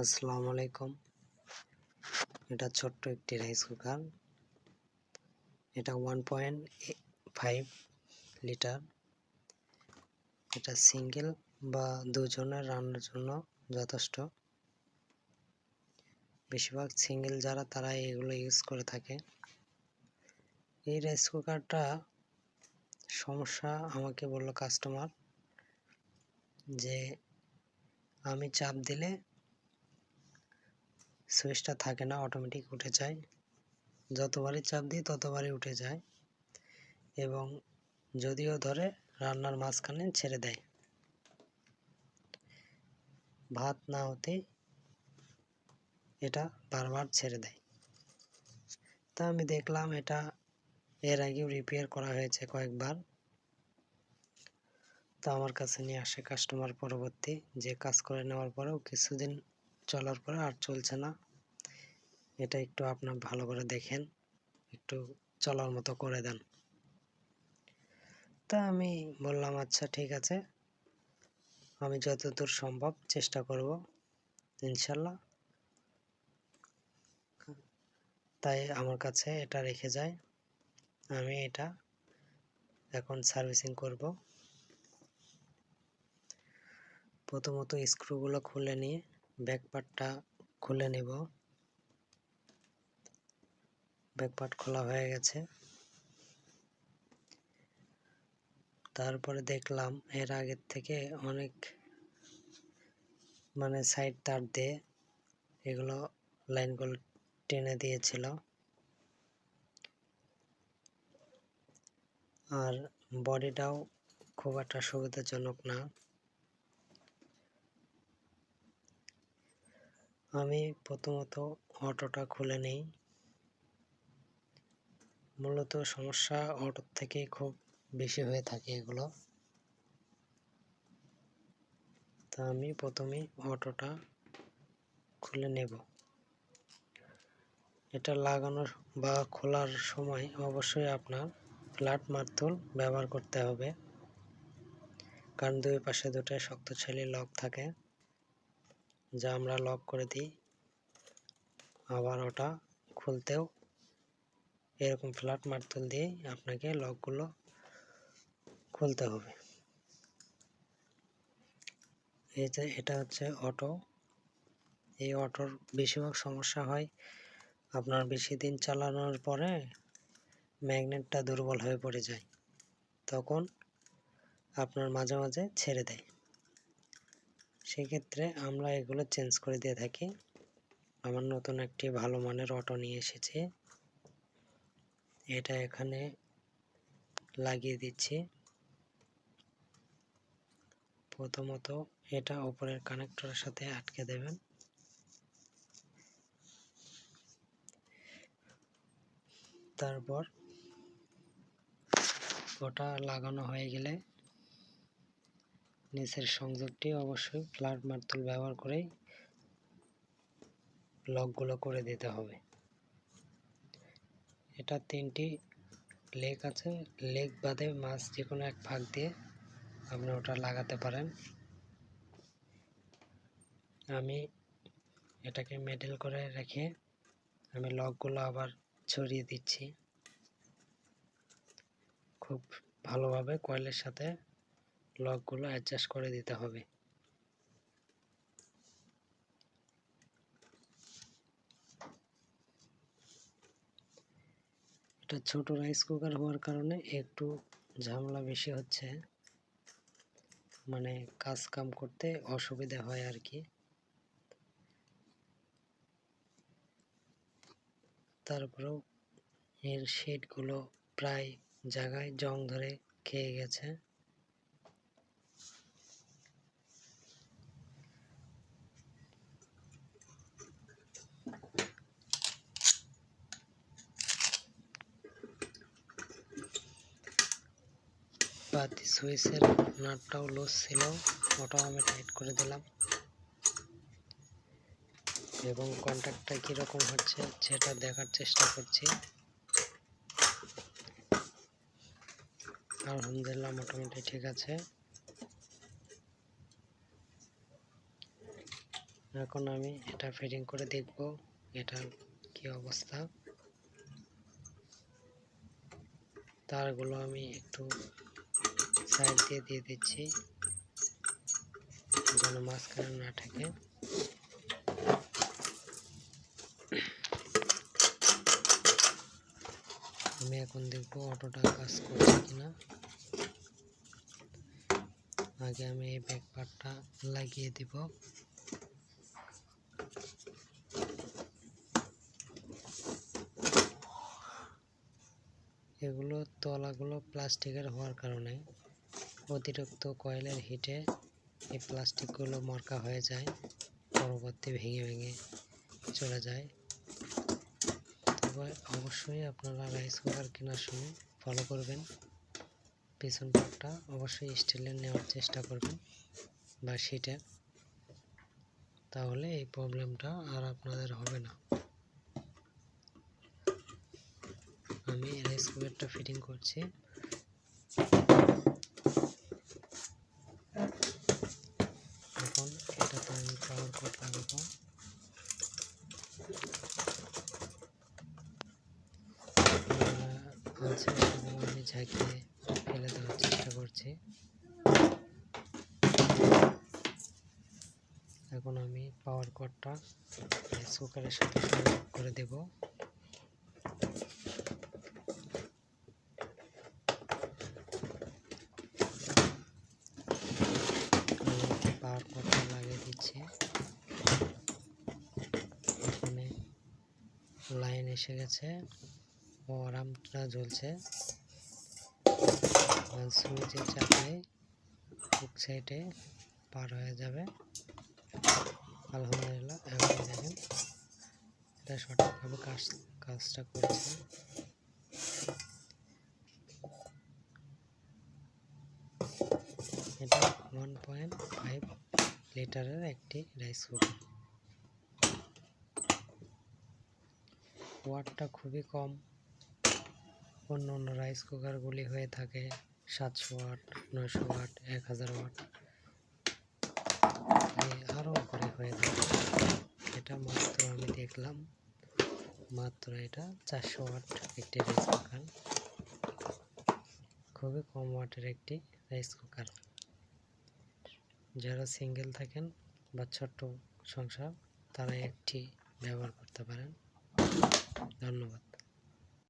আসসালামু আলাইকুম। এটা ছোট্ট একটি রাইস কুকার। এটা 1.5 লিটার। এটা সিঙ্গেল বা দুজনের রান্নার জন্য যথেষ্ট। বেশিরভাগ সিঙ্গেল যারা তারা এগুলো ইউজ করে থাকে। এই রাইস কুকারটা সমস্যা আমাকে বলল কাস্টমার যে আমি চাপ দিলে সুইচটা থাকে না, অটোমেটিক উঠে যায়। যতবারই চাপ দিই ততবারই উঠে যায় এবং যদিও ধরে রান্নার মাঝখানে ছেড়ে দেয়, ভাত না হতে এটা বারবার ছেড়ে দেয়। তা আমি দেখলাম এটা এর আগেও রিপেয়ার করা হয়েছে কয়েকবার। তো আমার কাছে নিয়ে আসে কাস্টমার পরবর্তী যে কাজ করে নেওয়ার পরেও কিছুদিন চলার পরে আর চলছে না, এটা একটু আপনার ভালো করে দেখেন, একটু চলার মতো করে দেন। তা আমি বললাম আচ্ছা ঠিক আছে, আমি যতদূর সম্ভব চেষ্টা করব ইনশাল্লাহ। তাই আমার কাছে এটা রেখে যায়। আমি এটা এখন সার্ভিসিং করব। প্রথমত স্ক্রুগুলো খুলে নিয়ে ব্যাক পার্টটা খুলে নেব। ব্যাক পার্ট খোলা হয়ে গেছে। তারপরে দেখলাম এর আগের থেকে অনেক সাইড তার দিয়ে এগুলো লাইনগুলো টেনে দিয়েছিল, আর বডিটাও খুব একটা সুবিধাজনক না। আমি প্রথমত অটোটা খুলে নিই। মূলত সমস্যা অটোর থেকেই খুব বেশি হয়ে থাকে এগুলো। তা আমি প্রথমেই অটোটা খুলে নেব। এটা লাগানোর বা খোলার সময় অবশ্যই আপনার ফ্ল্যাট মার্তুল ব্যবহার করতে হবে, কারণ দুই পাশে দুটো শক্তিশালী লক থাকে যা আমরা লক করে দিই। আবার ওটা খুলতেও এরকম ফ্ল্যাট মার্তুল দিয়ে আপনাকে লকগুলো খুলতে হবে। এটা হচ্ছে অটো। এই অটোর বেশিরভাগ সমস্যা হয় আপনার বেশি দিন চালানোর পরে ম্যাগনেটটা দুর্বল হয়ে পড়ে যায়, তখন আপনার মাঝে মাঝে ছেড়ে দেয়। সেক্ষেত্রে আমরা এগুলো চেঞ্জ করে দিয়ে থাকি। আমার নতুন একটি ভালো মানের অটো নিয়ে এসেছি, এটা এখানে লাগিয়ে দিচ্ছি। প্রথমত এটা উপরের কানেক্টরের সাথে আটকে দেবেন। তারপর ওটা লাগানো হয়ে গেলে নিচের সংযোগটি অবশ্যই ফ্ল্যাট মার্তুল ব্যবহার করেই লকগুলো করে দিতে হবে। এটা 3টি লেগ আছে, লেগ বাদে মাছ যে কোনো এক ফাঁক দিয়ে আপনি ওটা লাগাতে পারেন। আমি এটাকে মেডেল করে রেখে আমি লকগুলো আবার ছড়িয়ে দিচ্ছি। খুব ভালোভাবে কয়েলের সাথে লকগুলো অ্যাডজাস্ট করে দিতে হবে। এটা ছোট রাইস কুকার হওয়ার কারণে একটু ঝামেলা বেশি হচ্ছে, কাজ কাম করতে অসুবিধা হয় আর কি। তারপরেও এর শেডগুলো প্রায় জায়গায় জং ধরে খেয়ে গেছে। বাতি সুইচের নাটটাও লুজ ছিল, ওটাও আমি টাইট করে দিলাম এবং কন্ট্যাক্টটা কীরকম হচ্ছে সেটা দেখার চেষ্টা করছি। আলহামদুলিল্লাহ মোটামুটি ঠিক আছে। এখন আমি এটা ফিটিং করে দেখব এটার কি অবস্থা। তারগুলো আমি একটু সাইড দিয়ে দিচ্ছি যেন মাঝখানে না ঠেকে। আমি এখন দেখব অটোটা কাজ করছে কিনা। আগে আমি এই ব্যাক পার্টটা লাগিয়ে দিব। এগুলো তলাগুলো প্লাস্টিকের হওয়ার কারণে অতিরিক্ত কয়েলের হিটে এই প্লাস্টিকগুলো মরকা হয়ে যায়, পরবর্তী ভেঙে চলে যায়। তবে অবশ্যই আপনারা রাইস কুকার কেনার সময় ফলো করবেন, পিছন পাটটা অবশ্যই স্টিলের নেওয়ার চেষ্টা করবেন বা শীটের, তাহলে এই প্রবলেমটা আর আপনাদের হবে না। আমি রাইস কুকারটা ফিটিং করছি। এখন এটাতে আমি পাওয়ার কট লাগাবো। আমি ঝাঁকিয়ে ফেলে দেওয়ার চেষ্টা করছি। এখন আমি পাওয়ার কটটা রাইস কুকারের সাথে সংযোগ করে দেব। পাওয়ার কটটা লাগিয়ে দিচ্ছি। এখানে লাইন এসে গেছে, আরামটা জ্বলছে। সুইচে চাপলে এক সাইডে পার হয়ে যাবে। আলহামদুলিল্লাহ, এখন দেখেন এটা সঠিকভাবে কাজটা করছে। এটা 1.5 লিটারের একটি রাইস কুকার। ওয়াটটা খুবই কম। অন্য রাইস কুকারগুলি হয়ে থাকে 700 ওয়াট, 900 ওয়াট, 1000 ওয়াট, আরও উপরে হয়ে থাকে। এটা মাত্র আমি দেখলাম মাত্র এটা 400 ওয়াট একটি রাইস কুকার, খুবই কম ওয়াটের একটি রাইস কুকার। যারা সিঙ্গেল থাকেন বা ছোট্ট সংসার, তারা একটি ব্যবহার করতে পারেন। ধন্যবাদ।